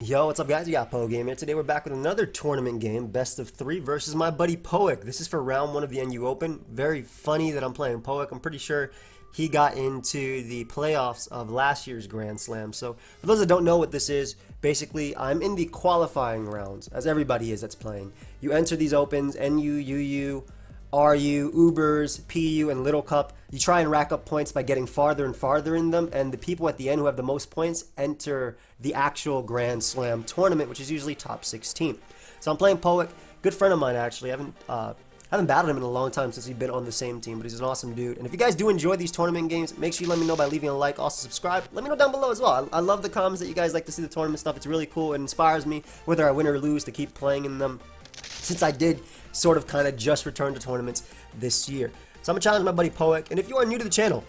Yo, what's up guys? We got Poek here. Today we're back with another tournament game, best of 3 versus my buddy Poek. This is for round 1 of the NU Open. Very funny that I'm playing Poek. I'm pretty sure he got into the playoffs of last year's Grand Slam. So for those that don't know what this is, basically I'm in the qualifying rounds, as everybody is that's playing. You enter these Opens, NU, UU, RU, Ubers, PU, and Little Cup. You try and rack up points by getting farther and farther in them, and the people at the end who have the most points enter the actual Grand Slam tournament, which is usually top 16. So I'm playing Poek, good friend of mine actually. I haven't battled him in a long time since we've been on the same team, but he's an awesome dude. And if you guys do enjoy these tournament games, make sure you let me know by leaving a like. Also subscribe. Let me know down below as well. I love the comments that you guys like to see the tournament stuff. It's really cool. It inspires me, whether I win or lose, to keep playing in them, since I did sort of kind of just return to tournaments this year. So I'm gonna challenge my buddy Poek, and if you are new to the channel,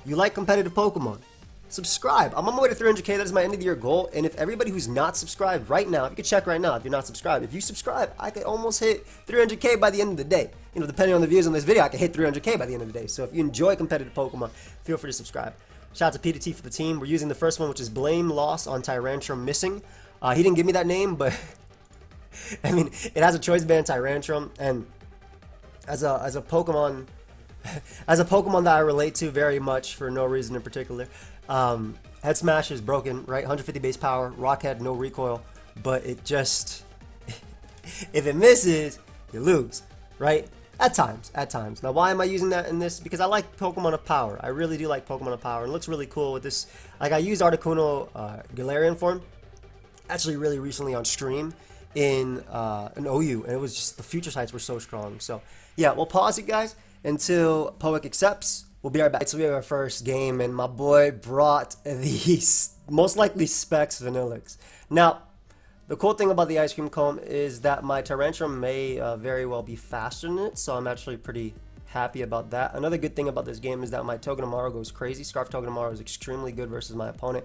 you like competitive Pokemon, subscribe. I'm on my way to 300k. That is my end of the year goal. And if everybody who's not subscribed right now, you can check right now if you're not subscribed. If you subscribe, I could almost hit 300k by the end of the day. You know, depending on the views on this video, I could hit 300k by the end of the day. So if you enjoy competitive Pokemon, feel free to subscribe. Shout out to P to T for the team. We're using the first one, which is Blame Loss on Tyrantrum Missing. He didn't give me that name, but I mean, it has a choice Band Tyrantrum, and as a Pokemon as a Pokemon that I relate to very much for no reason in particular. Head Smash is broken, right? 150 base power, Rock Head, no recoil, but it just if it misses, you lose, right? At times. Now, why am I using that in this? Because I like Pokemon of Power. I really do like Pokemon of Power. It looks really cool with this. Like, I used Articuno Galarian form actually really recently on stream in an OU, and it was just, the future sights were so strong. So yeah, we'll pause it guys until Poek accepts. We'll be right back. So we have our first game, and my boy brought the most likely Specs Vanillix. Now, the cool thing about the ice cream cone is that my Tyrantrum may very well be faster than it, so I'm actually pretty happy about that. Another good thing about this game is that my Togedemaru goes crazy. Scarf Togedemaru is extremely good versus my opponent.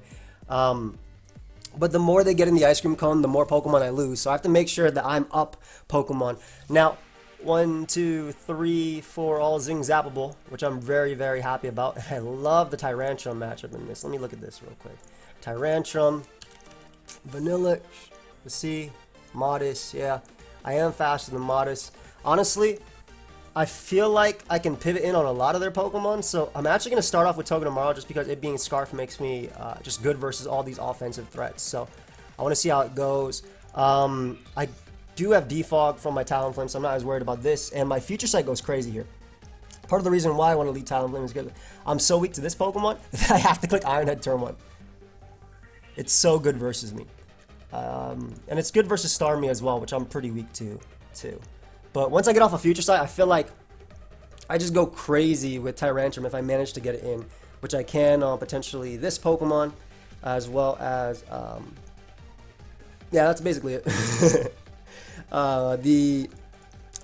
But the more they get in the ice cream cone, the more Pokemon I lose. So I have to make sure that I'm up Pokemon. Now, 1, 2, 3, 4, all Zing Zappable, which I'm very, very happy about. I love the Tyrantrum matchup in this. Let me look at this real quick. Tyrantrum, Vanillix, let's see, Modest. Yeah, I am faster than Modest. Honestly, I feel like I can pivot in on a lot of their Pokemon, so I'm actually going to start off with Togedemaru just because it being Scarf makes me just good versus all these offensive threats. So I want to see how it goes. I do have Defog from my Talonflame, so I'm not as worried about this, and my Future Sight goes crazy here. Part of the reason why I want to lead Talonflame is because I'm so weak to this Pokemon that I have to click Iron Head turn 1. It's so good versus me. And it's good versus Starmie as well, which I'm pretty weak to, too. But once I get off a Future Sight, I feel like I just go crazy with Tyrantrum if I manage to get it in, which I can on potentially this Pokemon, as well as, yeah, that's basically it. The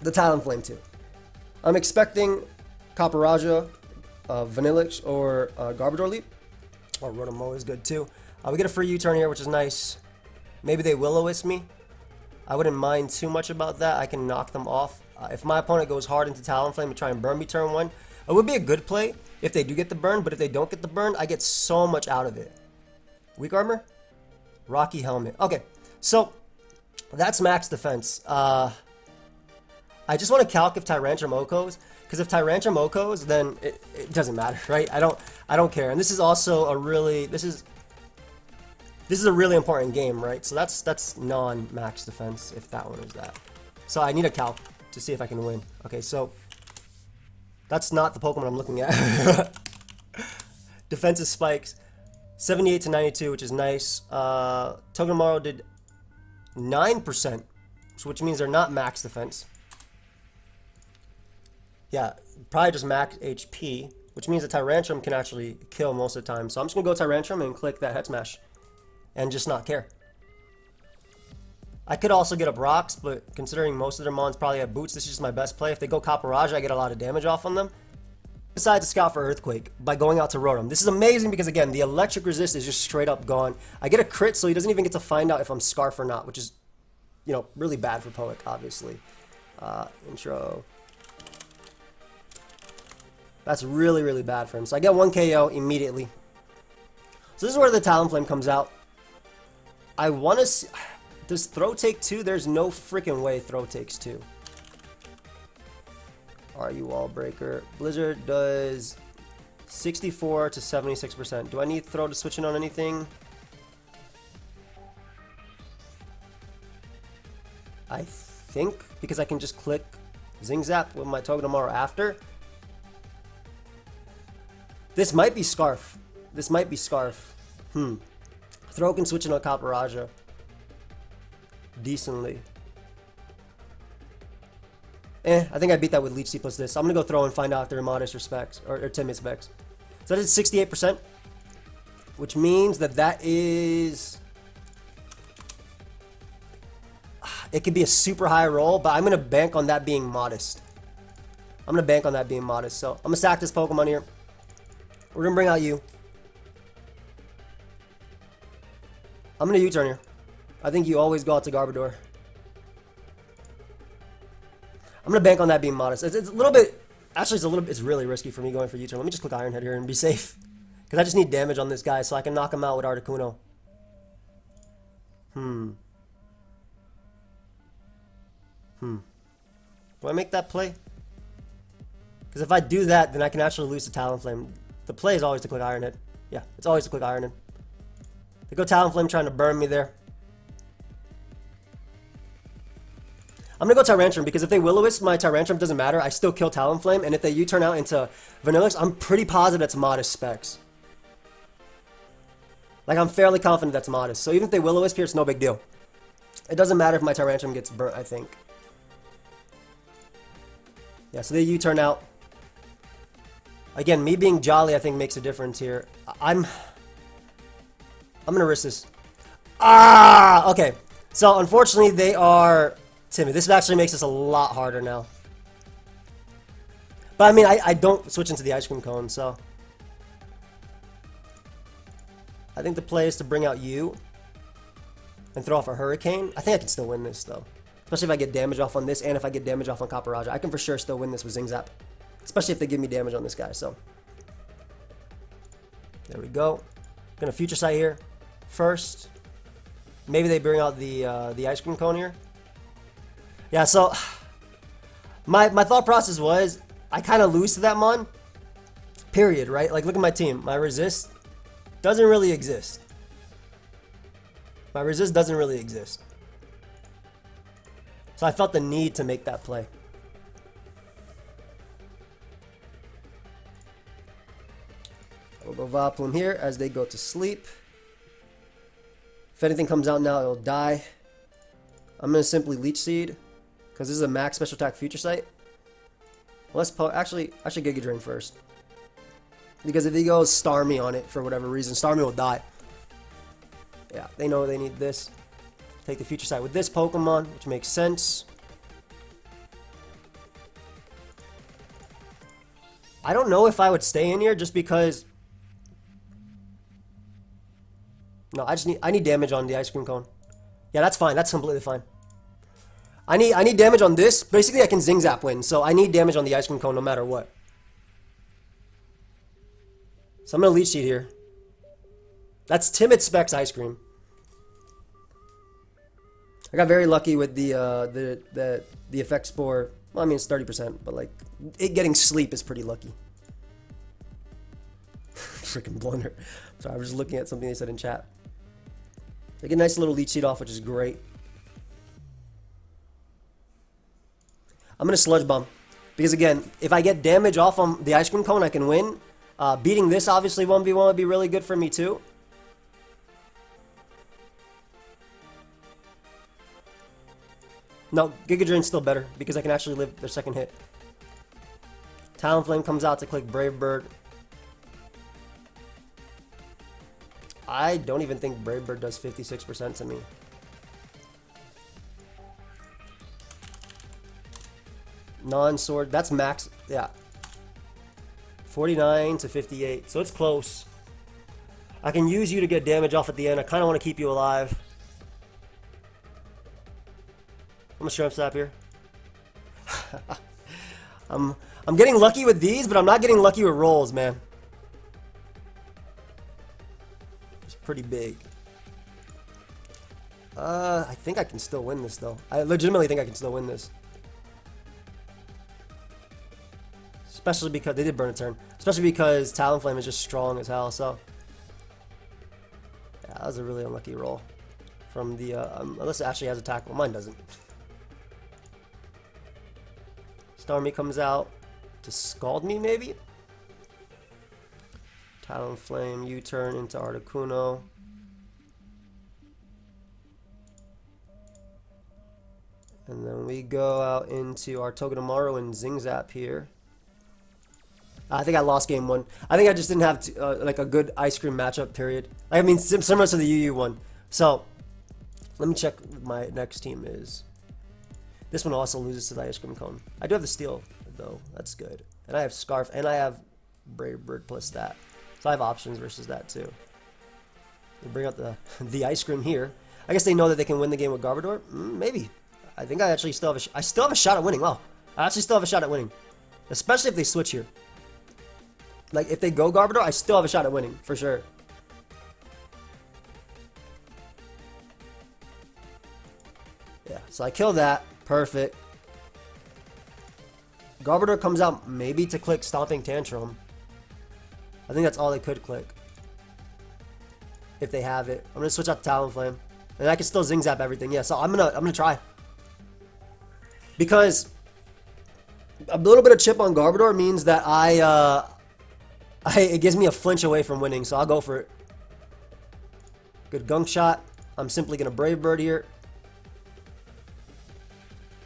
Talonflame too. I'm expecting Caparajah, Vanillix, or Garbodor Leap, or Rotomo is good too. We get a free U-turn here, which is nice. Maybe they Will-O-Wisp me. I wouldn't mind too much about that. I can knock them off. If my opponent goes hard into Talonflame and try and burn me turn 1, it would be a good play if they do get the burn, but if they don't get the burn, I get so much out of it. Weak Armor? Rocky Helmet. Okay, so that's max defense. I just want to calc if Tyrantrum Okos, because if Tyrantrum Okos, then it doesn't matter, right? I don't care. And this is also a really, this is a really important game, right? So that's non-max defense if that one is that. So I need a calc to see if I can win. Okay, so that's not the Pokemon I'm looking at. Defensive spikes, 78 to 92, which is nice. Togedemaru did 9%, which means they're not max defense. Yeah, probably just max HP, which means the Tyrantrum can actually kill most of the time. So I'm just gonna go Tyrantrum and click that Head Smash and just not care. I could also get up Rocks, but considering most of their mons probably have Boots, this is just my best play. If they go Caparajah, I get a lot of damage off on them. Decide to scout for Earthquake by going out to Rotom. This is amazing because, again, the electric resist is just straight up gone. I get a crit, so he doesn't even get to find out if I'm Scarf or not, which is, you know, really bad for Poek, obviously. Intro. That's really, really bad for him. So I get 1 KO immediately. So this is where the Talonflame comes out. I want to see... Does throw take 2? There's no freaking way throw takes 2. Are you wall breaker? Blizzard does 64 to 76%. Do I need throw to switch in on anything? I think because I can just click Zing Zap with my Togedemaru after. This might be Scarf. This might be Scarf. Throw can switch in on Caparaja decently. I think I beat that with Leech Seed plus this. I'm gonna go throw and find out if they're modest or specs or timid specs. So that is 68%, which means that that is. It could be a super high roll, but I'm gonna bank on that being modest. I'm gonna bank on that being modest. So I'm gonna sack this Pokemon here. We're gonna bring out you. I'm gonna U-turn here. I think you always go out to Garbodor. I'm gonna bank on that being modest. It's a little bit. Actually, it's really risky for me going for U-turn. Let me just click Iron Head here and be safe, because I just need damage on this guy so I can knock him out with Articuno. Do I make that play? Because if I do that, then I can actually lose to Talonflame. The play is always to click Iron Head. Yeah, it's always to click Iron Head. They go Talonflame trying to burn me there. I'm gonna go Tyrantrum, because if they Will-O-Wisp my Tyrantrum, doesn't matter. I still kill Talonflame, and if they U-turn out into Vanillix, I'm pretty positive that's modest specs. Like, I'm fairly confident that's modest. So even if they Will-O-Wisp here, it's no big deal. It doesn't matter if my Tyrantrum gets burnt, I think. Yeah, so they U-turn out. Again, me being jolly, I think, makes a difference here. I'm gonna risk this. Ah! Okay. So, unfortunately, they are timid. This actually makes this a lot harder now. But, I mean, I don't switch into the Ice Cream Cone, so. I think the play is to bring out you and throw off a Hurricane. I think I can still win this, though. Especially if I get damage off on this and if I get damage off on Caparaja. I can for sure still win this with Zing Zap. Especially if they give me damage on this guy, so. There we go. Gonna Future Sight here first. Maybe they bring out the Ice Cream Cone here. Yeah, so my thought process was I kind of lose to that Mon. Period, right? Like, look at my team. My resist doesn't really exist. My resist doesn't really exist. So I felt the need to make that play. We'll go Vileplume here as they go to sleep. If anything comes out now, it'll die. I'm going to simply Leech Seed, because this is a max special attack Future Sight. Well, actually, I should Giga Drain first. Because if he goes Starmie on it for whatever reason, Starmie will die. Yeah, they know they need this. Take the Future Sight with this Pokemon, which makes sense. I don't know if I would stay in here just because. No, I need damage on the Ice Cream Cone. Yeah, that's fine. That's completely fine. I need damage on this. Basically, I can Zing Zap win, so I need damage on the Ice Cream Cone no matter what. So I'm gonna Leech Seed here. That's Timid Specs Ice Cream. I got very lucky with the effect spore. Well, I mean, it's 30%, but like it getting sleep is pretty lucky. Freaking blunder. Sorry, I was just looking at something they said in chat. They get a nice little Leech Seed off, which is great. I'm gonna Sludge Bomb because again, if I get damage off on the Ice Cream Cone, I can win. Beating this obviously 1v1 would be really good for me too. No, Giga Drain's still better because I can actually live their second hit. Talonflame comes out to click Brave Bird. I don't even think Brave Bird does 56% to me. Non-sword, that's max, yeah. 49 to 58, so it's close. I can use you to get damage off at the end. I kind of want to keep you alive. I'm gonna Shrimp Slap here. I'm getting lucky with these, but I'm not getting lucky with rolls, man. It's pretty big. I think I can still win this, though. I legitimately think I can still win this. Especially because they did burn a turn. Especially because Talonflame is just strong as hell, so. Yeah, that was a really unlucky roll. From the, unless it actually has attack. Well, mine doesn't. Starmie comes out to scald me, maybe? Talonflame, U-turn into Articuno. And then we go out into our Togedemaru and Zingzap here. I think I lost game one. I think I just didn't have like a good ice cream matchup period. I mean, similar to the UU one. So, let me check what my next team is. This one also loses to the ice cream cone. I do have the steel, though. That's good. And I have Scarf, and I have Brave Bird plus that. So I have options versus that, too. We bring out the ice cream here. I guess they know that they can win the game with Garbodor? Maybe. I think I actually still have I still have a shot at winning. Wow. I actually still have a shot at winning. Especially if they switch here. Like, if they go Garbodor, I still have a shot at winning, for sure. Yeah, so I kill that. Perfect. Garbodor comes out maybe to click Stomping Tantrum. I think that's all they could click. If they have it. I'm gonna switch out to Talonflame. And I can still Zingzap everything. Yeah, so I'm gonna try. Because a little bit of chip on Garbodor means that it gives me a flinch away from winning, so I'll go for it. Good gunk shot. I'm simply gonna Brave Bird here.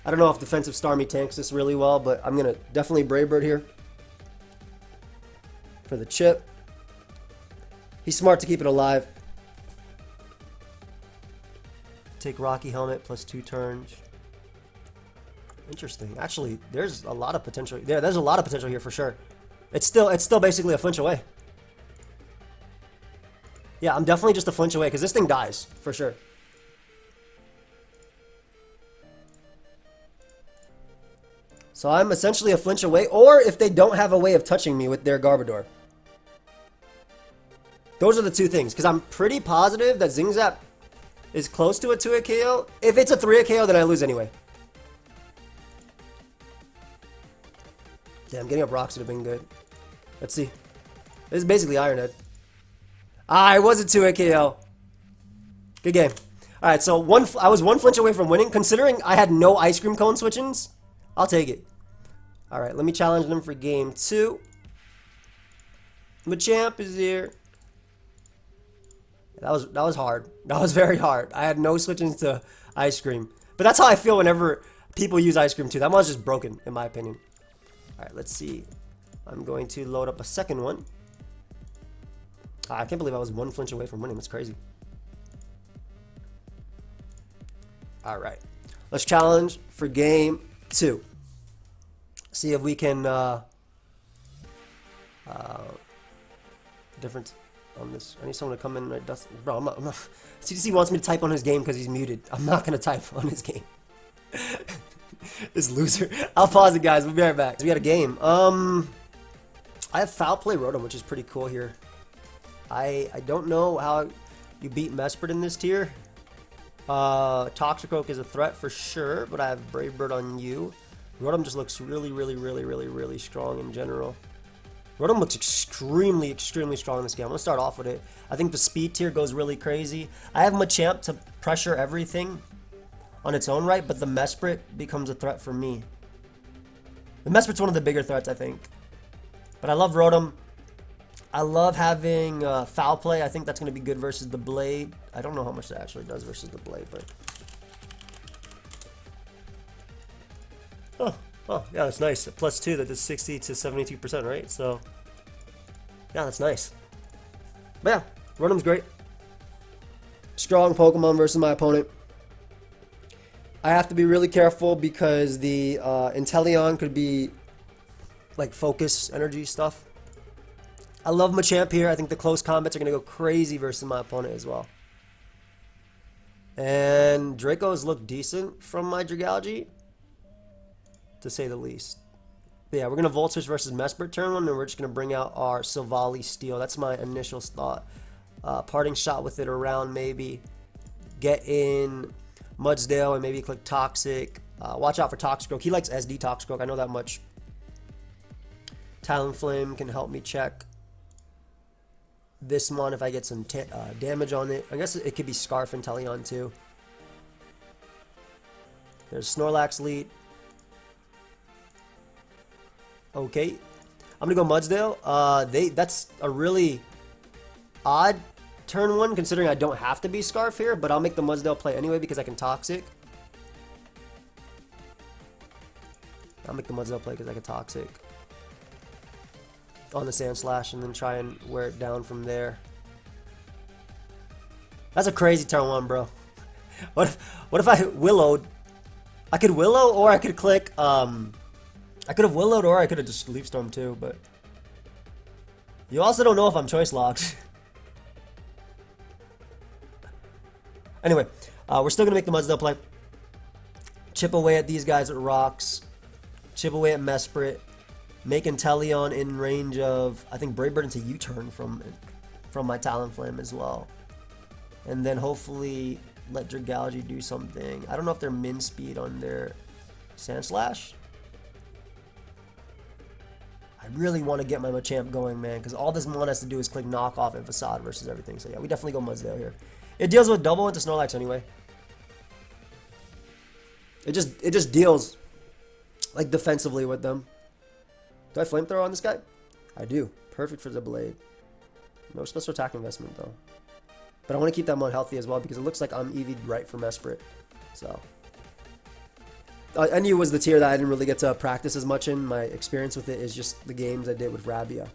I don't know if defensive Starmie tanks this really well, but I'm gonna definitely Brave Bird here for the chip. He's smart to keep it alive. Take Rocky Helmet plus 2 turns. Interesting. Actually, there's a lot of potential. Yeah, there's a lot of potential here for sure. It's still basically a flinch away. Yeah, I'm definitely just a flinch away because this thing dies for sure. So I'm essentially a flinch away, or if they don't have a way of touching me with their Garbodor. Those are the two things, because I'm pretty positive that Zingzap is close to a 2-hit KO. If it's a 3-hit KO, then I lose anyway. Damn, getting up rocks would have been good. Let's see. This is basically Iron Head. Ah, it was a 2-hit KO. Good game. Alright, so I was one flinch away from winning. Considering I had no ice cream cone switch-ins, I'll take it. Alright, let me challenge them for game 2. Machamp is here. That was hard. That was very hard. I had no switch-ins to ice cream. But that's how I feel whenever people use ice cream too. That one's just broken, in my opinion. Alright, let's see. I'm going to load up a second one. I can't believe I was one flinch away from winning. That's crazy. Alright. Let's challenge for game 2. See if we can different on this. I need someone to come in. Bro, I'm not. CTC wants me to type on his game because he's muted. I'm not gonna type on his game. This loser. I'll pause it, guys. We'll be right back. We got a game. I have Foul Play Rotom, which is pretty cool here. I don't know how you beat Mesprit in this tier. Toxicroak is a threat for sure, but I have Brave Bird on you. Rotom just looks really strong in general. Rotom looks extremely strong in this game. I'm going to start off with it. I think the speed tier goes really crazy. I have Machamp to pressure everything on its own right, but the Mesprit becomes a threat for me. The Mesprit's one of the bigger threats, I think. But I love Rotom. I love having Foul Play. I think that's going to be good versus the Blade. I don't know how much that actually does versus the Blade, but... Oh, yeah, that's nice. Plus 2, that does 60 to 72%, right? So, yeah, that's nice. But yeah, Rotom's great. Strong Pokemon versus my opponent. I have to be really careful because the Inteleon could be like focus energy stuff. I love Machamp here. I think the close combats are going to go crazy versus my opponent as well. And Dracos look decent from my Dragalge, to say the least. But yeah, we're going to Volt Switch versus Mesprit turn 1, and we're just going to bring out our Silvally Steel. That's my initial thought. Parting Shot with it around maybe. get in Mudsdale and maybe click Toxic. Watch out for Toxicroak. He likes SD Toxicroak. I know that much. Talonflame can help me check this one if I get some damage on it. I guess it could be Scarf and Teleon too. There's Snorlax lead. Okay. I'm going to go Mudsdale. That's a really odd turn one considering I don't have to be Scarf here, but I'll make the Mudsdale play anyway because I can Toxic. I'll make the Mudsdale play because I can Toxic on the Sand Slash and then try and wear it down from there. That's a crazy turn one, bro. What if I Willowed? I could Willow or I could click, I could have Willowed or I could have just Leaf Storm too, but you also don't know if I'm Choice Locked. Anyway, we're still going to make the Mudsdale play. Chip away at these guys with rocks. Chip away at Mesprit. Making Teleon in range of, I think, Brave Bird into U-turn from my Talonflame as well. And then hopefully let Dragalge do something. I don't know if they're min speed on their Sand Slash. I really want to get my Machamp going, man, because all this mon has to do is click knockoff and facade versus everything. So yeah, we definitely go Mudsdale here. It deals with double into Snorlax anyway. It just deals like defensively with them. Do I flamethrower on this guy? I do. Perfect for the blade. No special attack investment though. But I want to keep that mon healthy as well because it looks like I'm EV'd right for Mesprit. So NU was the tier that I didn't really get to practice as much in. My experience with it is just the games I did with Rabia.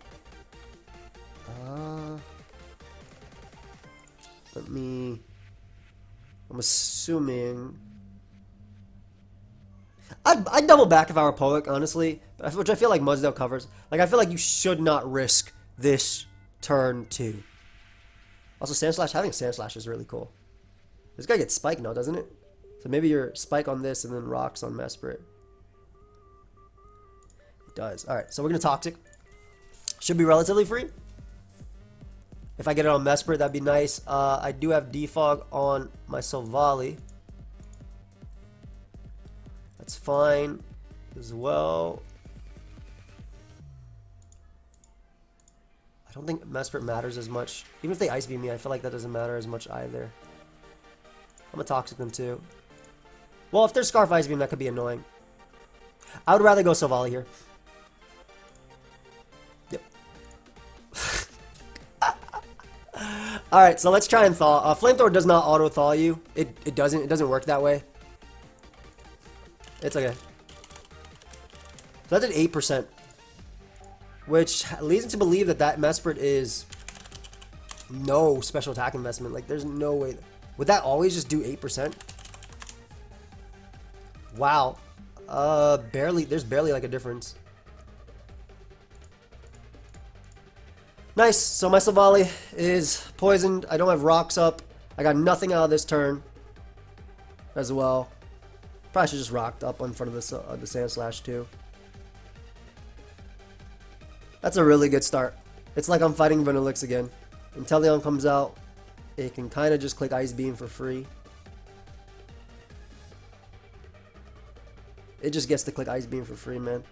I'm assuming I'd double back if I were Poek, honestly, which I feel like Mudsdale covers. Like, I feel like you should not risk this turn 2. Also, Sand Slash, having Sand Slash is really cool. This guy gets Spike now, doesn't it? So maybe you're Spike on this and then Rocks on Mesprit. It does. Alright, so we're going to Toxic. Should be relatively free. If I get it on Mesprit, that'd be nice. I do have Defog on my Silvally. That's fine as well. I don't think Mesprit matters as much. Even if they Ice Beam me, I feel like that doesn't matter as much either. I'm going to Toxic them too. Well, if there's Scarf Ice Beam, that could be annoying. I would rather go Silvally here. Yep. Alright, so let's try and thaw. Flamethrower does not auto-thaw you. It doesn't work that way. It's okay. So that did 8%. Which leads me to believe that that Mesprit is no special attack investment. Like, there's no way. Would that always just do 8%? Wow. Barely. There's barely like a difference. Nice. So my Silvally is poisoned. I don't have rocks up. I got nothing out of this turn as well. Probably should just rocked up in front of the Sand Slash too. That's a really good start. It's like I'm fighting Vanillix again. Until Leon comes out, it can kind of just click Ice Beam for free. It just gets to click Ice Beam for free, man.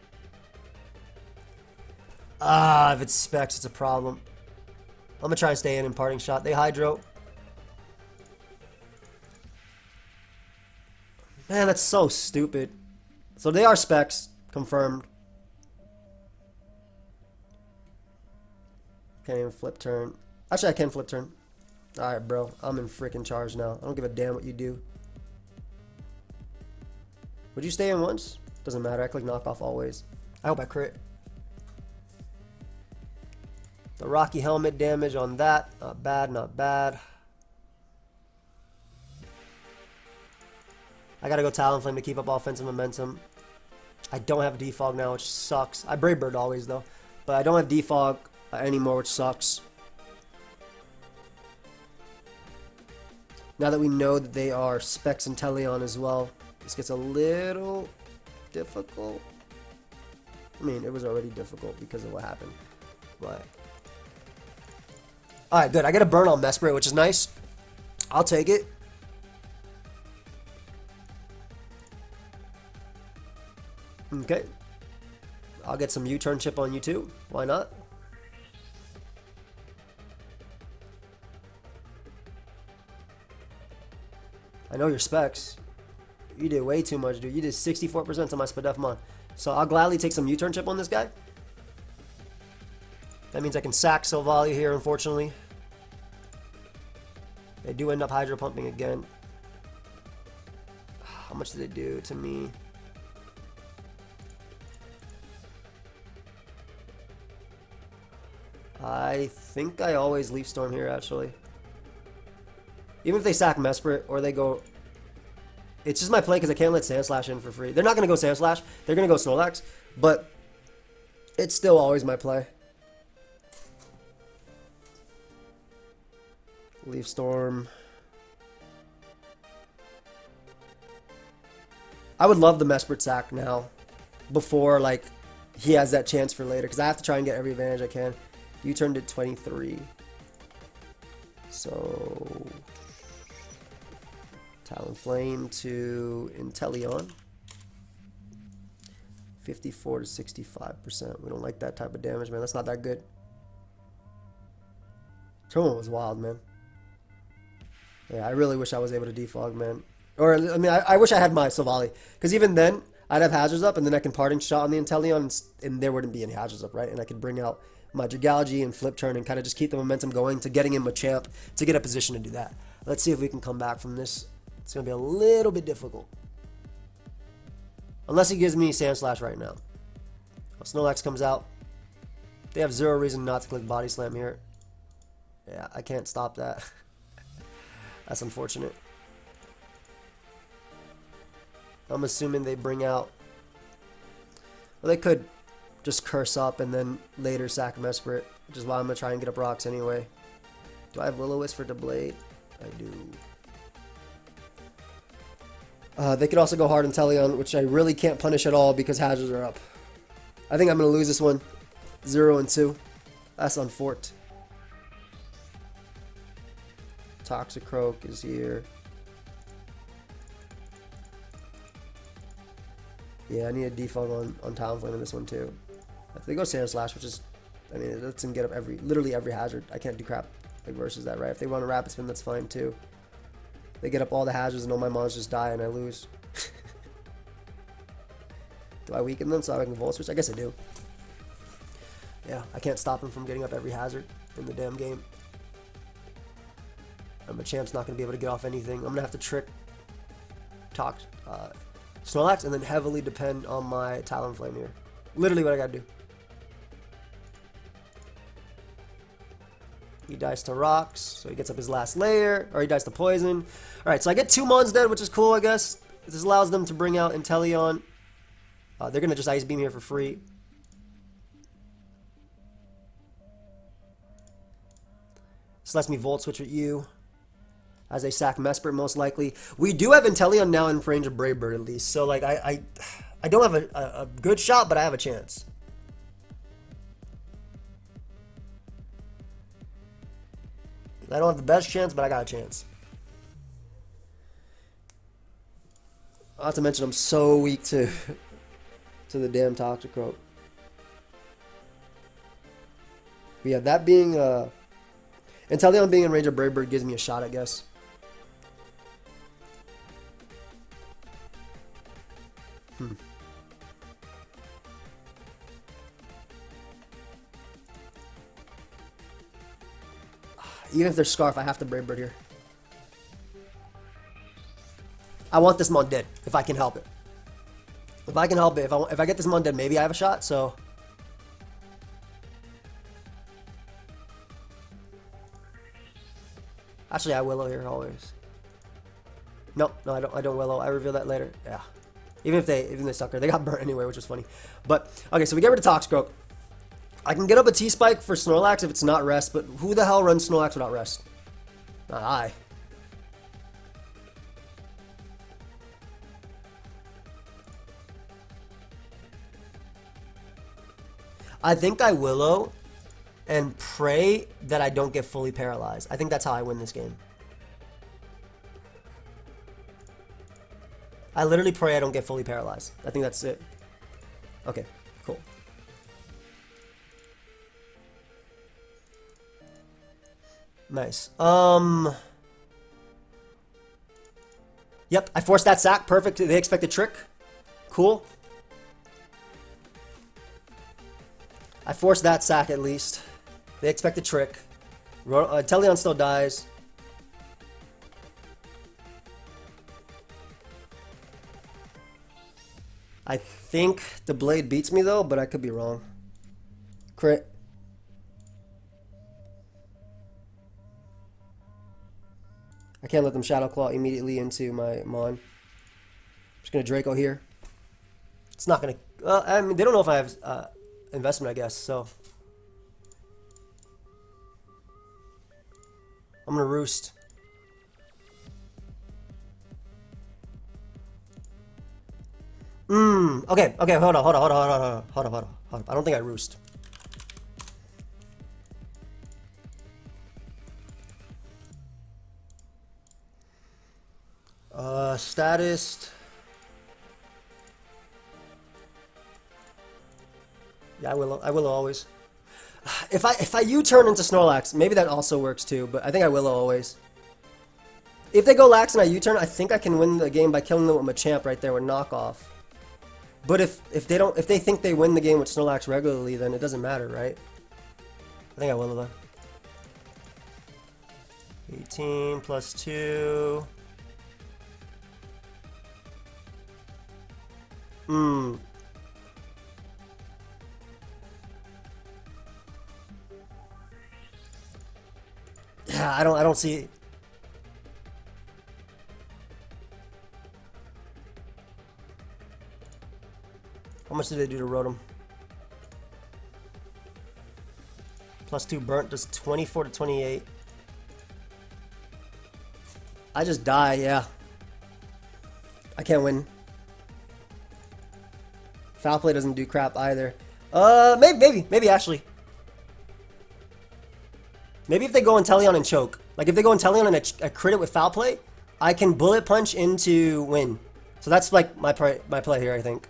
If it's Specs, it's a problem. I'm going to try and stay in Parting Shot. They Hydro. Man, that's so stupid. So they are Specs. Confirmed. Can't even flip turn. Actually, I can flip turn. Alright, bro. I'm in freaking charge now. I don't give a damn what you do. Would you stay in once? Doesn't matter. I click knockoff always. I hope I crit. The Rocky Helmet damage on that. Not bad, not bad. I gotta go Talonflame to keep up offensive momentum. I don't have Defog now, which sucks. I Brave Bird always, though. But I don't have Defog anymore, which sucks. Now that we know that they are Specs and Teleon as well, this gets a little difficult. I mean, it was already difficult because of what happened. But alright, good. I get a burn on Mesprit, which is nice. I'll take it. Okay. I'll get some U-turn chip on you too. Why not? I know your specs. You did way too much, dude. You did 64% on my Spadefmon. So I'll gladly take some U-turn chip on this guy. That means I can sack Silvally here, unfortunately. They do end up Hydro Pumping again. How much did they do to me? I think I always Leaf Storm here, actually. Even if they sack Mesprit or they go... It's just my play because I can't let Sandslash in for free. They're not going to go Sandslash. They're going to go Snorlax. But it's still always my play. Leaf Storm. I would love the Mesprit sack now. Before, like, he has that chance for later. Because I have to try and get every advantage I can. You turned it 23. So... Talonflame to Inteleon. 54 to 65%. We don't like that type of damage, man. That's not that good. Turn was wild, man. Yeah, I really wish I was able to defog, man. Or, I mean, I wish I had my Silvally. Because even then, I'd have hazards up, and then I can parting shot on the Inteleon, and there wouldn't be any hazards up, right? And I could bring out my Dragalge and Flip Turn and kind of just keep the momentum going to getting him a champ to get a position to do that. Let's see if we can come back from this. It's going to be a little bit difficult. Unless he gives me Sandslash right now. Snorlax comes out. They have zero reason not to click Body Slam here. Yeah, I can't stop that. That's unfortunate. I'm assuming they bring out... Well, they could just curse up and then later sack Mesprit, which is why I'm going to try and get up rocks anyway. Do I have Will-O-Wisp for Doublade? I do. They could also go hard on Inteleon, which I really can't punish at all because hazards are up. I think I'm going to lose this one. 0-2. That's unforked. Toxicroak is here. Yeah, I need a defog on Talonflame in this one too. If they go Sandslash, which is, I mean, it lets him get up literally every hazard. I can't do crap like versus that, right? If they run a Rapid Spin, that's fine too. They get up all the hazards and all my mons just die and I lose. Do I weaken them so I can Volt Switch? I guess I do. Yeah, I can't stop him from getting up every hazard in the damn game. And my champ's not going to be able to get off anything. I'm going to have to trick Snorlax and then heavily depend on my Talonflame here. Literally what I got to do. He dies to rocks, so he gets up his last layer, or he dies to poison. Alright, so I get 2 mons dead, which is cool, I guess. This allows them to bring out Inteleon. They're going to just Ice Beam here for free. This lets me Volt Switch with you. As they sack Mesprit, most likely. We do have Inteleon now in range of Brave Bird, at least. So, like, I don't have a good shot, but I have a chance. I don't have the best chance, but I got a chance. Not to mention, I'm so weak to the damn Toxicroak. But yeah, that being... Inteleon being in range of Brave Bird gives me a shot, I guess. Even if there's Scarf, I have to Brave Bird here. I want this mon dead, if I can help it. If I can help it, if I get this mon dead, maybe I have a shot, so... Actually, I Willow here always. No, I don't Willow. I reveal that later. Yeah. Even if they suck her, they got burnt anyway, which is funny. But okay, so we get rid of Toxicroak. I can get up a T-Spike for Snorlax if it's not rest, but who the hell runs Snorlax without rest? Not I. I think I Willow and pray that I don't get fully paralyzed. I think that's how I win this game. I literally pray I don't get fully paralyzed. I think that's it. Okay, cool. Nice. Yep, I forced that sack. Perfect. They expect a trick. Cool. I forced that sack at least. They expect a trick. Teleon still dies. I think the blade beats me though, but I could be wrong. Crit. I can't let them Shadow Claw immediately into my Mon. I'm just going to Draco here. It's not going to... I mean, they don't know if I have investment, I guess, so... I'm going to Roost. Okay, hold on. I don't think I Roost. Status. Yeah, I will always. If I U-turn into Snorlax, maybe that also works too, but I think I will always. If they go Lax and I U-turn, I think I can win the game by killing them with Machamp right there with knockoff. But if they think they win the game with Snorlax regularly, then it doesn't matter, right? I think I will though. 18 plus 2. Yeah, I don't see. How much did they do to Rotom? Plus 2 burnt does 24 to 28. I just die, yeah. I can't win. Foul Play doesn't do crap either. Maybe actually. Maybe if they go Inteleon and choke. Like if they go Inteleon and I crit it with Foul Play, I can Bullet Punch into win. So that's like my play here, I think.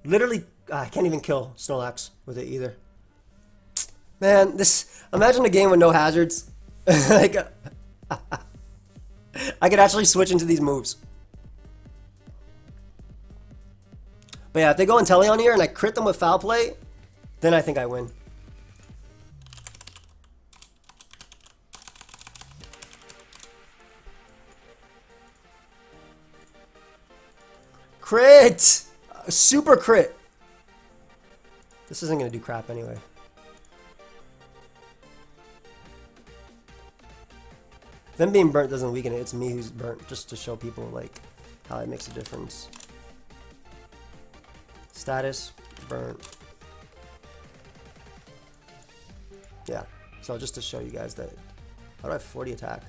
Literally, I can't even kill Snorlax with it either. Man, imagine a game with no hazards. Like, I could actually switch into these moves. But yeah, if they go Inteleon here and I crit them with Foul Play, then I think I win. Crit! Super crit! This isn't going to do crap anyway. Them being burnt doesn't weaken it, it's me who's burnt, just to show people like how it makes a difference. Status, burnt. Yeah, so just to show you guys that, how do I have 40 attack?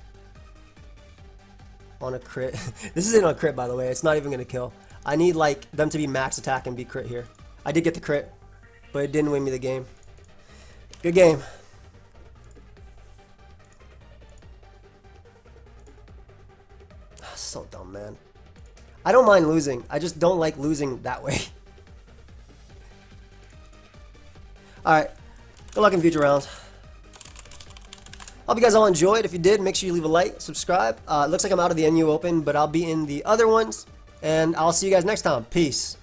On a crit. This isn't a crit, by the way, it's not even going to kill. I need like them to be max attack and be crit here. I did get the crit, but it didn't win me the game. Good game. So dumb, man. I don't mind losing. I just don't like losing that way. Alright. Good luck in future rounds. Hope you guys all enjoyed. If you did, make sure you leave a like, subscribe. It looks like I'm out of the NU Open, but I'll be in the other ones. And I'll see you guys next time. Peace.